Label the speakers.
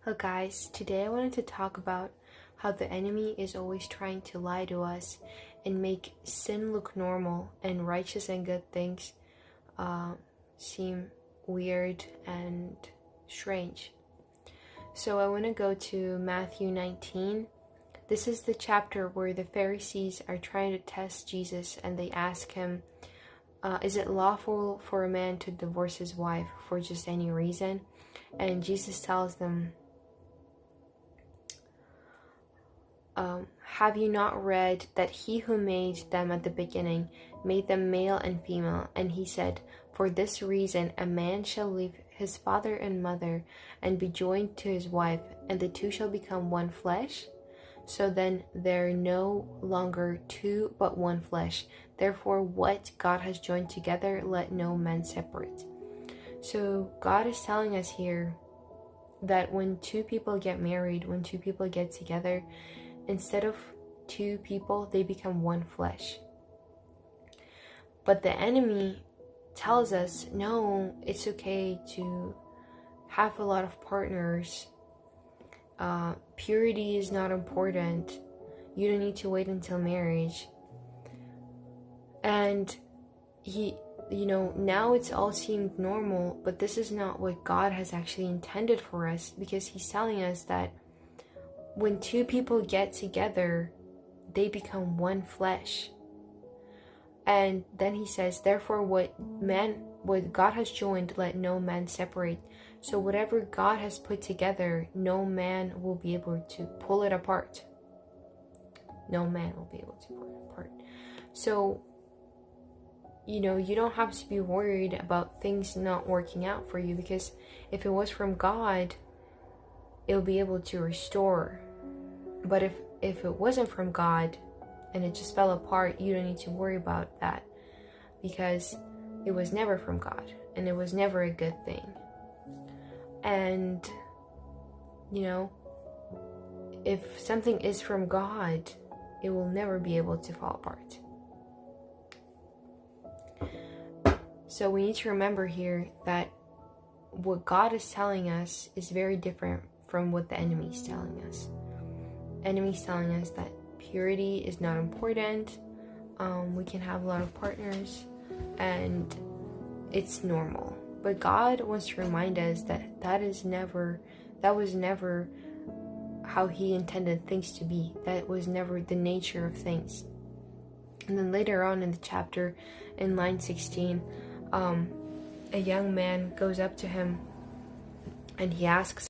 Speaker 1: Hello guys, today I wanted to talk about how the enemy is always trying to lie to us and make sin look normal and righteous and good things seem weird and strange. So I want to go to Matthew 19. This is the chapter where the Pharisees are trying to test Jesus and they ask him, is it lawful for a man to divorce his wife for just any reason? And Jesus tells them, have you not read that he who made them at the beginning made them male and female? And he said, for this reason a man shall leave his father and mother and be joined to his wife, and the two shall become one flesh. So then they're no longer two but one flesh. Therefore what God has joined together, let no man separate. So God is telling us here that when two people get married, when two people get together, instead of two people, they become one flesh. But the enemy tells us, no, it's okay to have a lot of partners. Purity is not important. You don't need to wait until marriage. And now it's all seemed normal, but this is not what God has actually intended for us, because he's telling us that when two people get together, they become one flesh. And then he says, therefore what God has joined, let no man separate. So whatever God has put together, no man will be able to pull it apart. No man will be able to pull it apart. So, you don't have to be worried about things not working out for you, because if it was from God, it'll be able to restore. But if it wasn't from God and it just fell apart, you don't need to worry about that, because it was never from God and it was never a good thing. And if something is from God, it will never be able to fall apart. So we need to remember here that what God is telling us is very different from what the enemy is telling us. Enemy's telling us that purity is not important. We can have a lot of partners and it's normal. But God wants to remind us that was never how he intended things to be. That was never the nature of things. And then later on in the chapter, in line 16, a young man goes up to him and he asks